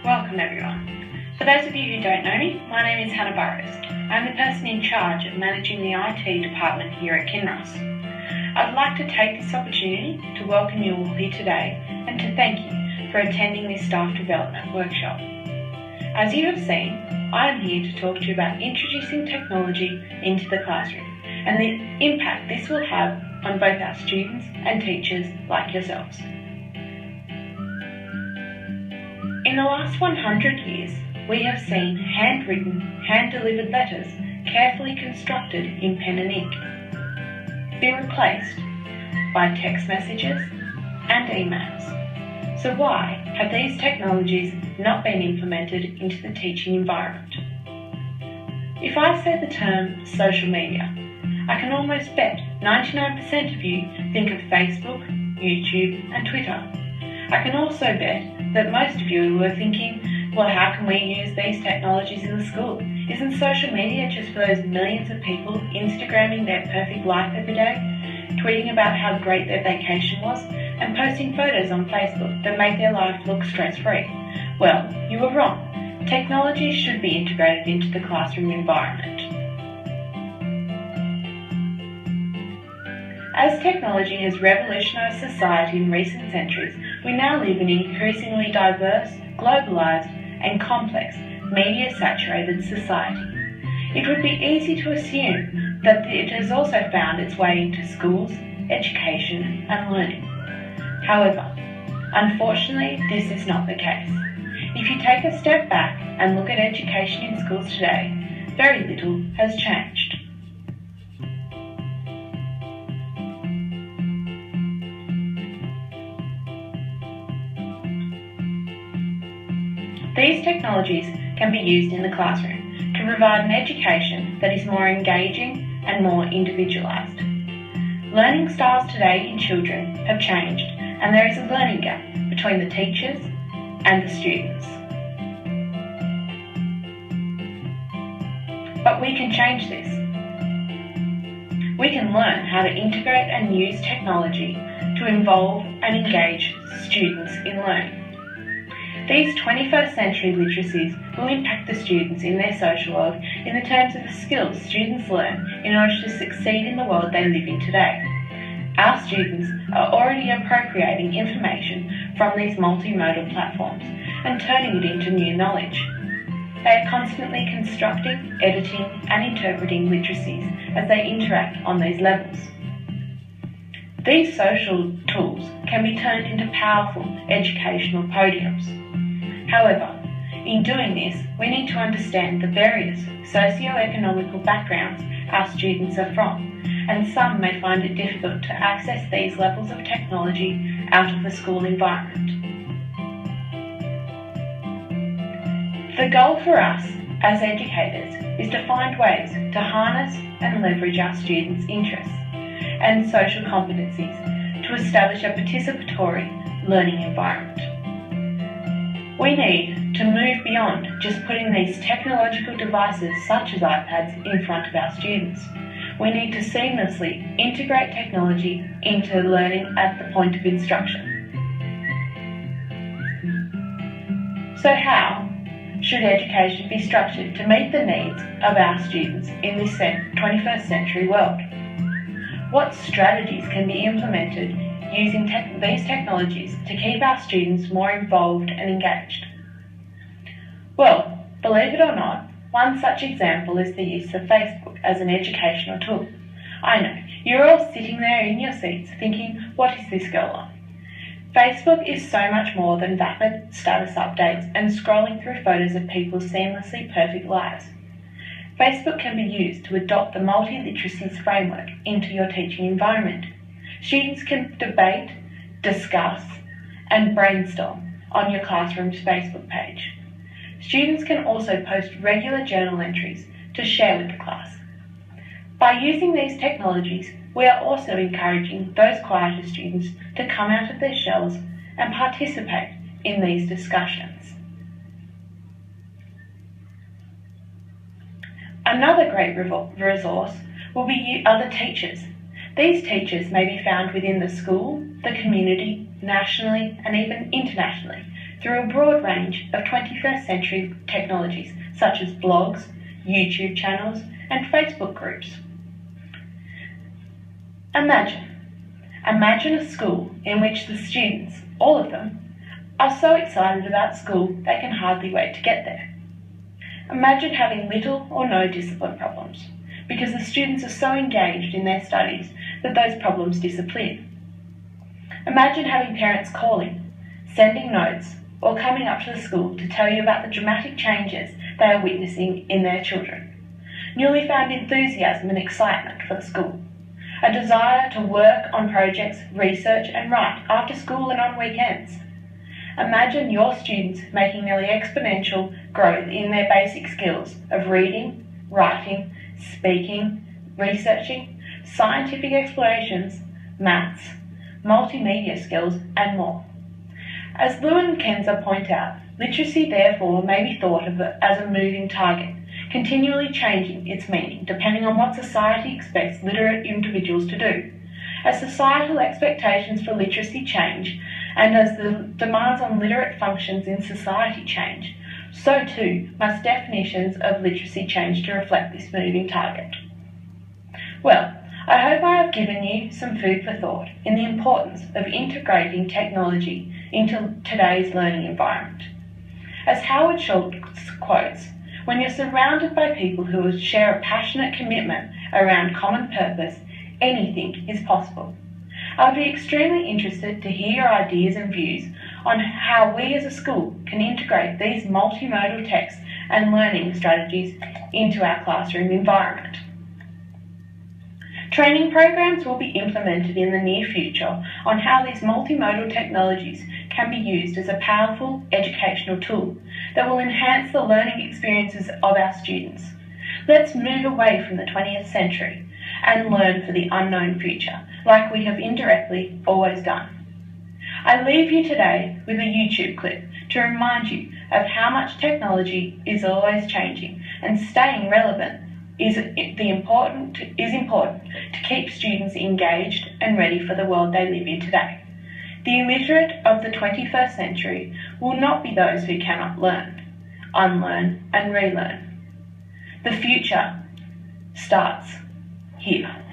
Welcome everyone. For those of you who don't know me, my name is Hannah Burrows. I'm the person in charge of managing the IT department here at Kinross. I'd like to take this opportunity to welcome you all here today and to thank you for attending this staff development workshop. As you have seen, I am here to talk to you about introducing technology into the classroom and the impact this will have on both our students and teachers like yourselves. In the last 100 years, we have seen handwritten, hand-delivered letters carefully constructed in pen and ink be replaced by text messages and emails. So why have these technologies not been implemented into the teaching environment? If I say the term social media, I can almost bet 99% of you think of Facebook, YouTube and Twitter. I can also bet that most of you were thinking, well, how can we use these technologies in the school? Isn't social media just for those millions of people Instagramming their perfect life every day, tweeting about how great their vacation was, and posting photos on Facebook that make their life look stress-free? Well, you were wrong. Technology should be integrated into the classroom environment. As technology has revolutionised society in recent centuries, we now live in an increasingly diverse, globalised and complex, media-saturated society. It would be easy to assume that it has also found its way into schools, education and learning. However, unfortunately, this is not the case. If you take a step back and look at education in schools today, very little has changed. These technologies can be used in the classroom to provide an education that is more engaging and more individualised. Learning styles today in children have changed, and there is a learning gap between the teachers and the students. But we can change this. We can learn how to integrate and use technology to involve and engage students in learning. These 21st century literacies will impact the students in their social world in the terms of the skills students learn in order to succeed in the world they live in today. Our students are already appropriating information from these multimodal platforms and turning it into new knowledge. They are constantly constructing, editing and interpreting literacies as they interact on these levels. These social tools can be turned into powerful educational podiums. However, in doing this, we need to understand the various socio-economical backgrounds our students are from, and some may find it difficult to access these levels of technology out of the school environment. The goal for us as educators is to find ways to harness and leverage our students' interests and social competencies to establish a participatory learning environment. We need to move beyond just putting these technological devices such as iPads in front of our students. We need to seamlessly integrate technology into learning at the point of instruction. So how should education be structured to meet the needs of our students in this 21st century world? What strategies can be implemented using these technologies to keep our students more involved and engaged? Well, believe it or not, one such example is the use of Facebook as an educational tool. I know, you're all sitting there in your seats thinking, what is this girl on? Facebook is so much more than vapid status updates and scrolling through photos of people's seamlessly perfect lives. Facebook can be used to adopt the multi-literacies framework into your teaching environment. Students can debate, discuss, and brainstorm on your classroom's Facebook page. Students can also post regular journal entries to share with the class. By using these technologies, we are also encouraging those quieter students to come out of their shells and participate in these discussions. Another great resource will be other teachers. These teachers may be found within the school, the community, nationally and even internationally, through a broad range of 21st century technologies such as blogs, YouTube channels, and Facebook groups. Imagine a school in which the students, all of them, are so excited about school they can hardly wait to get there. Imagine having little or no discipline problems, because the students are so engaged in their studies that those problems disappear. Imagine having parents calling, sending notes, or coming up to the school to tell you about the dramatic changes they are witnessing in their children. Newly found enthusiasm and excitement for the school. A desire to work on projects, research and write after school and on weekends. Imagine your students making nearly exponential growth in their basic skills of reading, writing, speaking, researching, scientific explorations, maths, multimedia skills and more. As Lew and Kenza point out, literacy therefore may be thought of as a moving target, continually changing its meaning depending on what society expects literate individuals to do. As societal expectations for literacy change, and as the demands on literate functions in society change, so too must definitions of literacy change to reflect this moving target. Well, I hope I have given you some food for thought in the importance of integrating technology into today's learning environment. As Howard Schultz quotes, when you're surrounded by people who share a passionate commitment around common purpose, anything is possible. I would be extremely interested to hear your ideas and views on how we as a school can integrate these multimodal texts and learning strategies into our classroom environment. Training programs will be implemented in the near future on how these multimodal technologies can be used as a powerful educational tool that will enhance the learning experiences of our students. Let's move away from the 20th century and learn for the unknown future, like we have indirectly always done. I leave you today with a YouTube clip to remind you of how much technology is always changing, and staying relevant is important to keep students engaged and ready for the world they live in today. The illiterate of the 21st century will not be those who cannot learn, unlearn and relearn. The future starts here.